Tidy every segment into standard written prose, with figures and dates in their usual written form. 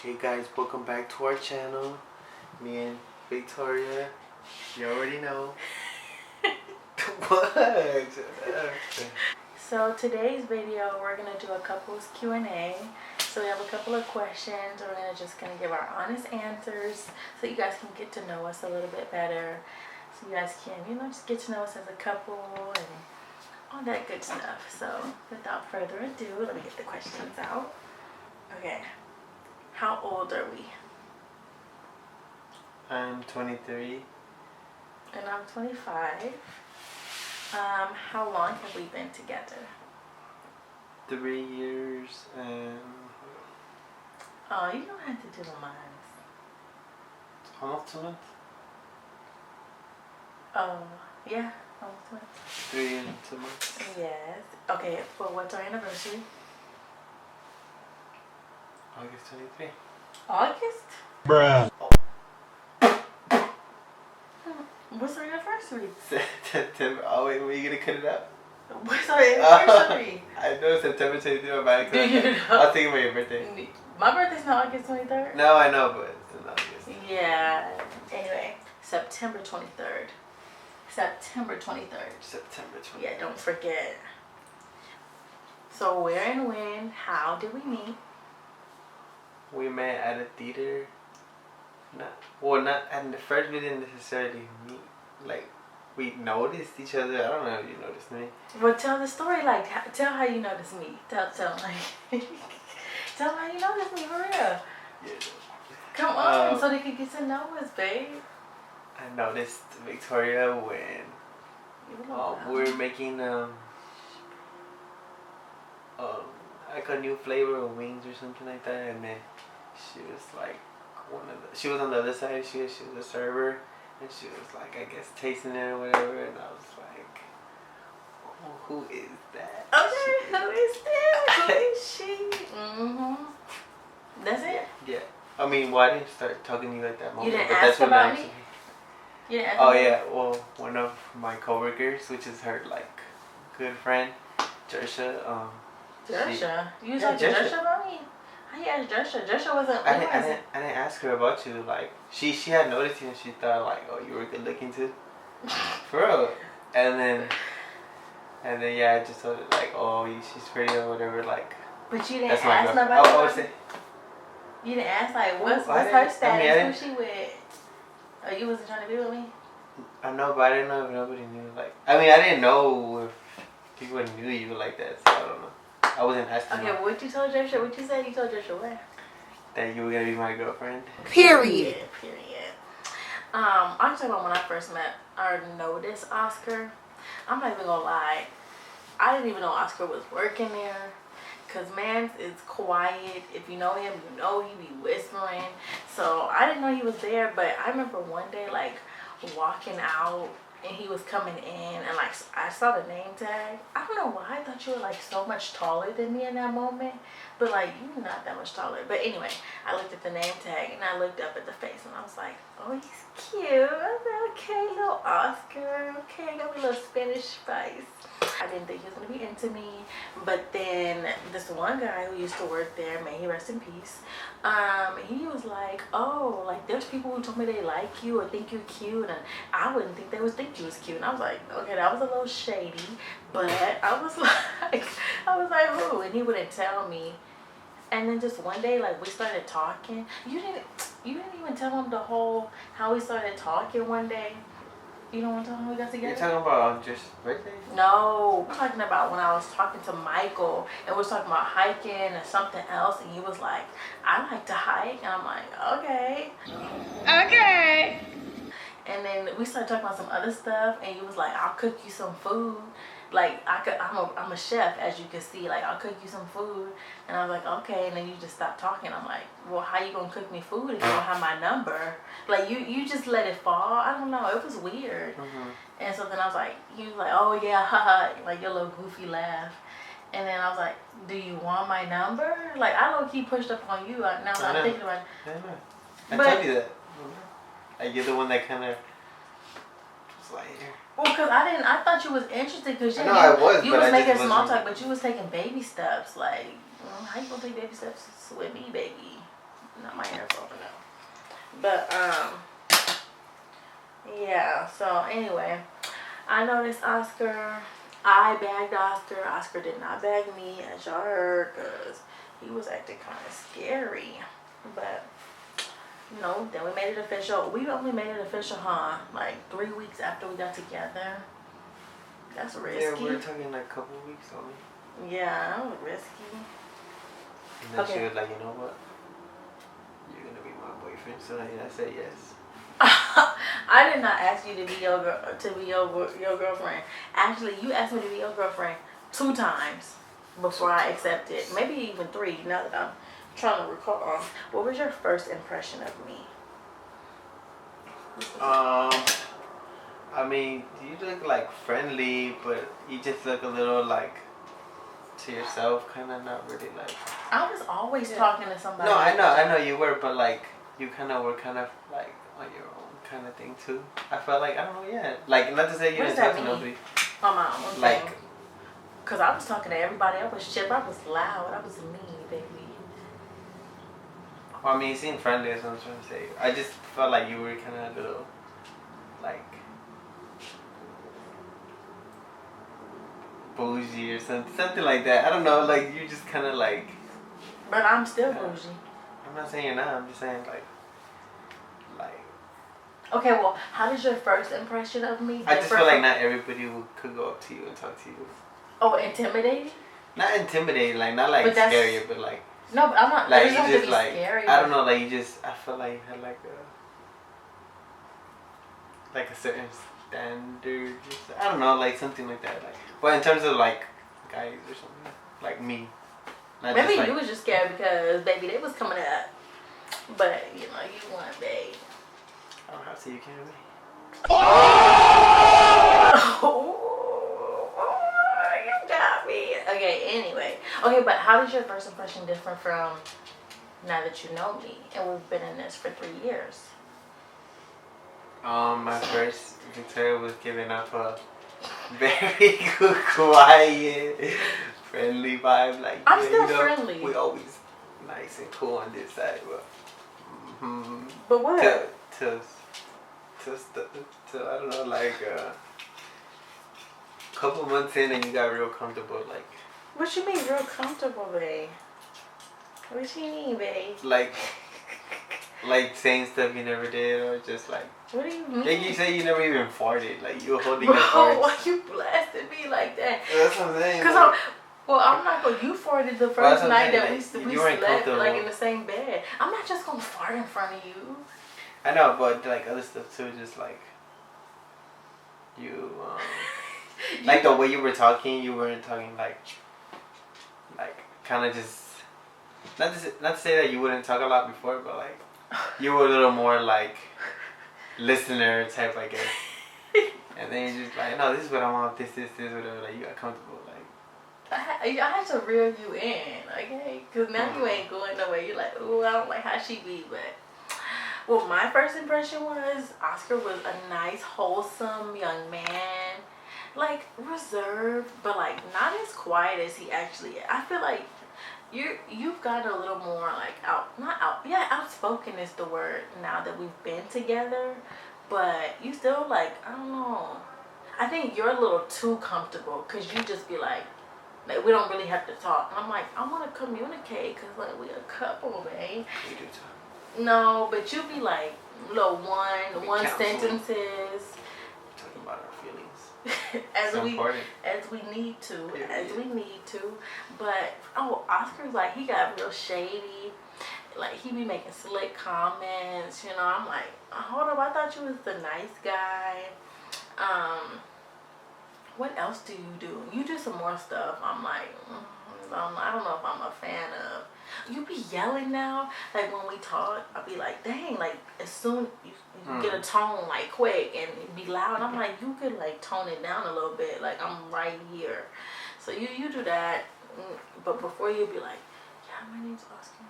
Hey guys, welcome back to our channel. Me and Victoria. You already know. What? So today's video, we're gonna do a couples Q&A. So we have a couple of questions. We're just gonna give our honest answers, so you guys can get to know us a little bit better. So you guys can, just get to know us as a couple and all that good stuff. So without further ado, let me get the questions out. Okay. How old are we? I'm 23. And I'm 25. How long have we been together? 3 years and... Oh, you don't have to do the months. Almost 2 months? Oh, yeah, almost months. 3 years and 2 months. Yes. Okay, well, what's our anniversary? August 23. August? Bruh. What's our anniversary? September. Oh wait, were you gonna cut it out? What's our anniversary? I know September 23. My bad. Do you know? I was thinking about your birthday. My birthday's not August 23rd? No, I know, but it's in August. Yeah. Anyway, September 23rd. September 23rd. September 23rd. Yeah, don't forget. So where and when, how did we meet? We met at a theater. Not at the first. We didn't necessarily meet. Like, we noticed each other. I don't know if you noticed me. Well, tell the story. Like, tell how you noticed me. Tell like, tell how you noticed me for real. Yeah. Come on, so they can get to know us, babe. I noticed Victoria when we were making like a new flavor of wings or something like that, and then she was like she was on the other side. She was a server, and she was like, I guess, tasting it or whatever, and I was like, oh, who is that? Okay, who is that? Who is she? That's it? Yeah. I mean, well, I didn't start talking to you at that moment. You didn't but ask that's when about I me? actually... You didn't ask Oh about yeah, well, one of my coworkers, which is her like good friend, Jersha. Jersha? You was Yeah, talking to Jersha. Jersha about me? How you asked Jersha? Jersha wasn't. I didn't ask her about you. Like she had noticed you and she thought like, oh, you were good looking too, for real. And then yeah, I just told her like, oh, she's pretty or whatever. Like. But you didn't That's my ask girl. nobody. I would say. You didn't ask like what's I her didn't- status? I mean, Who she with? Oh, you wasn't trying to be with me? I know, but I didn't know if nobody knew. Like, I mean, I didn't know if people knew you like that, so I don't know. I wasn't asking. Okay, what you told Jersha? What you said? You told Jersha what? That you were gonna be my girlfriend. Period. Period. I'm talking about when I first met or noticed Oscar. I'm not even gonna lie. I didn't even know Oscar was working there. Cause man is quiet. If you know him, you know he be whispering. So I didn't know he was there, but I remember one day like walking out and he was coming in and like I saw the name tag. I don't know why I thought you were like so much taller than me in that moment, but like you're not that much taller. But anyway, I looked at the name tag and I looked up at the face and I was like, oh, he's cute. I said, okay, little Oscar. Okay, got me a little Spanish spice. I didn't think he was gonna be into me, but then this one guy who used to work there, may he rest in peace, he was like, oh, like there's people who told me they like you or think you're cute, and I wouldn't think they would think you was cute. And I was like, okay, that was a little shady, but I was like who? And he wouldn't tell me. And then just one day, like we started talking. You didn't even tell him the whole how we started talking one day. You don't want to tell him how we got together? You're talking about on just birthday? No, I'm talking about when I was talking to Michael and we was talking about hiking and something else, and he was like, I like to hike, and I'm like, okay. Okay. And then we started talking about some other stuff, and he was like, I'll cook you some food. Like I'm a chef, as you can see. Like I'll cook you some food, and I was like, okay. And then you just stopped talking. I'm like, well, how you gonna cook me food if you don't have my number? Like you just let it fall. I don't know. It was weird. And so then I was like, he was like, oh yeah, haha, like your little goofy laugh. And then I was like, do you want my number? Like I low key pushed up on you. Now that I'm thinking about it. I told you that. Like you're the one that kind of was like. Well, cause I thought you was interested, cause you was making small talk, but you was taking baby steps. Like, how you gonna take baby steps with me, baby? No. But yeah. So anyway, I noticed Oscar. I bagged Oscar. Oscar did not bag me, as y'all heard, because he was acting kind of scary. But no, then we made it official. We only made it official, huh? Like 3 weeks after we got together. That's risky. Yeah, we were talking like a couple of weeks only. Yeah, that was risky. And then she was like, you know what? You're gonna be my boyfriend. So yeah, I said yes. I did not ask you to be your girlfriend. Actually, you asked me to be your girlfriend 2 times before I accepted. Maybe even 3. Now that I'm trying to recall. What was your first impression of me? I mean, you look like friendly, but you just look a little like to yourself, kind of not really like. I was always talking to somebody. No, I know you were, but like you kind of were kind of like on your own kind of thing too. I felt like I don't know, yeah, like not to say you didn't talk to nobody. On my own like, thing. Cause I was talking to everybody. I was shit. I was loud. I was mean, baby. Well, I mean, you seem friendly. That's what I'm trying to say. I just felt like you were kind of a little like bougie or something like that. I don't know, like you just kind of like. But I'm still bougie. I'm not saying you're not. I'm just saying like. Okay, well, how did your first impression of me? I just feel like not everybody could go up to you and talk to you. Oh, intimidating? Not intimidating, like not like scary, but like. No, but I'm not. Like you just have to be like scary, I don't know, like you just. I feel like you had like a certain standard. I don't know, like something like that. Like, but in terms of like guys or something, like me. Not maybe just, like, you was just scared because baby they was coming up, but you know you weren't, babe. I don't know how to say you can't be. You got me. Okay, anyway. Okay, but how is your first impression different from now that you know me and we've been in this for 3 years? My first Victoria was giving off a very good, quiet, friendly vibe. Like I'm still friendly. We always nice and cool on this side, but. But what? To I don't know, like a couple months in and you got real comfortable, like. What you mean real comfortable, babe? What you mean, babe? Like saying stuff you never did, or just like. What do you mean? Like you say you never even farted, like you were holding Bro, your farts. why you blasted me like that? That's what I'm saying. Cause I'm not gonna. You farted the first night that we slept like in the same bed. I'm not just gonna fart in front of you. I know, but like other stuff too, just like you, like the way you were talking, you weren't talking like kind of just not to say that you wouldn't talk a lot before, but like you were a little more like listener type, I guess. And then you just like, no, this is what I want, this, whatever. Like you got comfortable, like. I had to reel you in, okay? Cause now you ain't going nowhere. You're like, ooh, I don't like how she be, but. Well, my first impression was Oscar was a nice, wholesome young man. Like, reserved, but like not as quiet as he actually is. I feel like you've gotten a little more like outspoken is the word now that we've been together. But you still like, I don't know. I think you're a little too comfortable because you just be like we don't really have to talk. And I'm like, I want to communicate because like we a couple, babe. We do talk. No, but you be like little one sentences. Talking about our feelings. as important. we need to. But Oscar's like he got real shady. Like he be making slick comments. You know, I'm like, hold up, I thought you was the nice guy. What else do you do? You do some more stuff. I'm like, I don't know if I'm a fan of. You be yelling now. Like when we talk, I'll be like, dang, like as soon you get a tone like quick and be loud. I'm like, you could like tone it down a little bit. Like I'm right here. So you do that. But before you be like, yeah, my name's Oscar.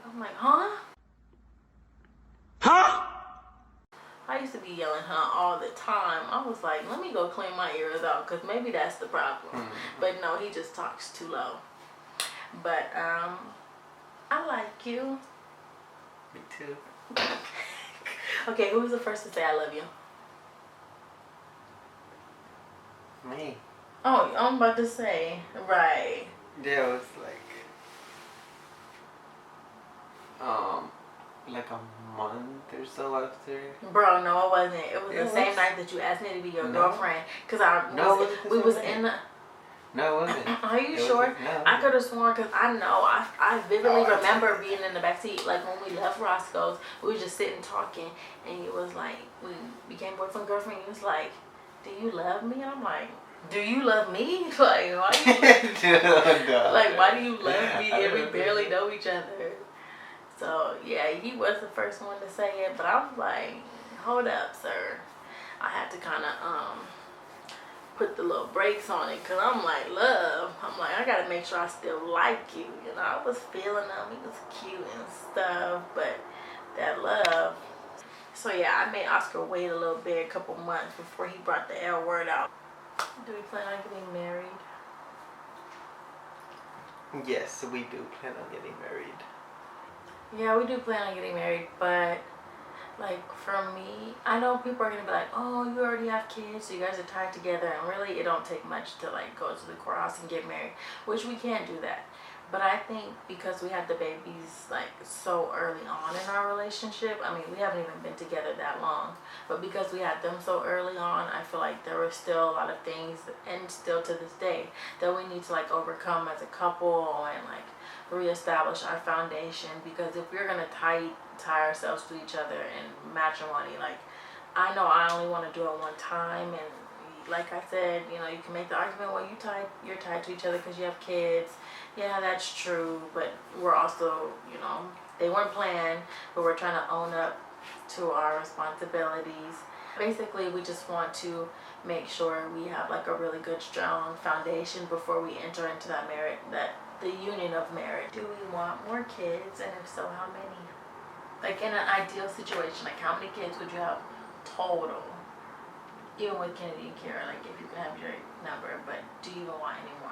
I'm like, huh? Huh? I used to be yelling huh all the time. I was like, let me go clean my ears out because maybe that's the problem. But no, he just talks too low. But I like you. Me too. Okay, who was the first to say I love you? Me. Oh, I'm about to say. Right. Yeah, it was like a month or so after. Bro, no, it wasn't. It was the same was? night that you asked me to be your No. girlfriend. Cause I No, was, it wasn't the we same was night. in the. No, it wasn't. Are you It sure? wasn't. No, it I wasn't. could have sworn because I know I vividly Oh, I remember did. being in the backseat. Like when we left Roscoe's, we were just sitting talking, and it was like we became boyfriend girlfriend. He was like, "Do you love me?" And I'm like, "Do you love me? Like why do you like why do you love me? And we barely know each other." So yeah, he was the first one to say it, but I was like, "Hold up, sir." I had to kind of put the little brakes on it because I'm like, love. I'm like, I gotta make sure I still like you. You know, I was feeling him. He was cute and stuff, but that love. So yeah, I made Oscar wait a little bit, a couple months before he brought the L word out. Do we plan on getting married? Yes, we do plan on getting married. Yeah, we do plan on getting married, but like for me, I know people are gonna be like, oh, you already have kids, so you guys are tied together, and really it don't take much to like go to the courthouse and get married, which we can do that. But I think because we had the babies like so early on in our relationship, I mean we haven't even been together that long, but because we had them so early on, I feel like there were still a lot of things, and still to this day, that we need to like overcome as a couple and like reestablish our foundation. Because if we're gonna tie ourselves to each other in matrimony, like I know I only want to do it one time, and like I said, you know, you can make the argument, well, you're tied to each other because you have kids. Yeah, that's true, but we're also, you know, they weren't planned, but we're trying to own up to our responsibilities. Basically, we just want to make sure we have like a really good, strong foundation before we enter into that marriage, that the union of marriage. Do we want more kids, and if so, how many? Like in an ideal situation, like how many kids would you have total? Even with Kennedy and Kara, like if you could have your number, but do you even want any more?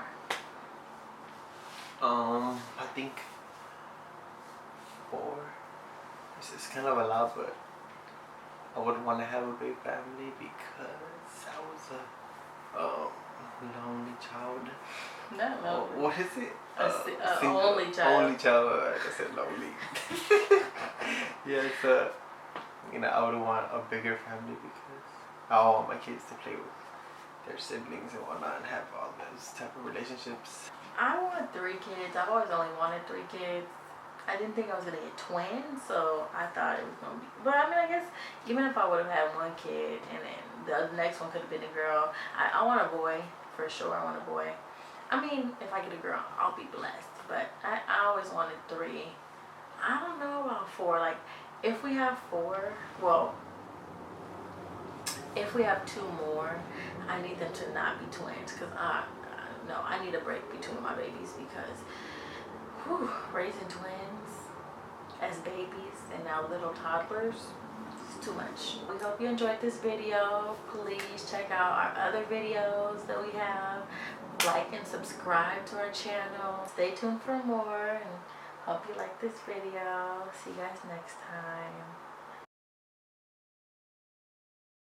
I think 4. This is kind of a lot, but I wouldn't want to have a big family because I was a lonely child. No. What is it? Only child. Only child. I said lonely. Yeah, so you know, I would want a bigger family because I want my kids to play with their siblings and whatnot and have all those type of relationships. I want 3 kids. I've always only wanted 3 kids. I didn't think I was gonna get twins, so I thought it was gonna be. But I mean, I guess even if I would have had 1 kid and then the next one could have been a girl, I want a boy for sure. I want a boy. I mean, if I get a girl, I'll be blessed. But I always wanted 3. I don't know about 4. Like, if we have 4, well, if we have 2 more, I need them to not be twins because no, I need a break between my babies because raising twins as babies and now little toddlers, it's too much. We hope you enjoyed this video. Please check out our other videos that we have. Like and subscribe to our channel. Stay tuned for more, and hope you like this video. See you guys next time.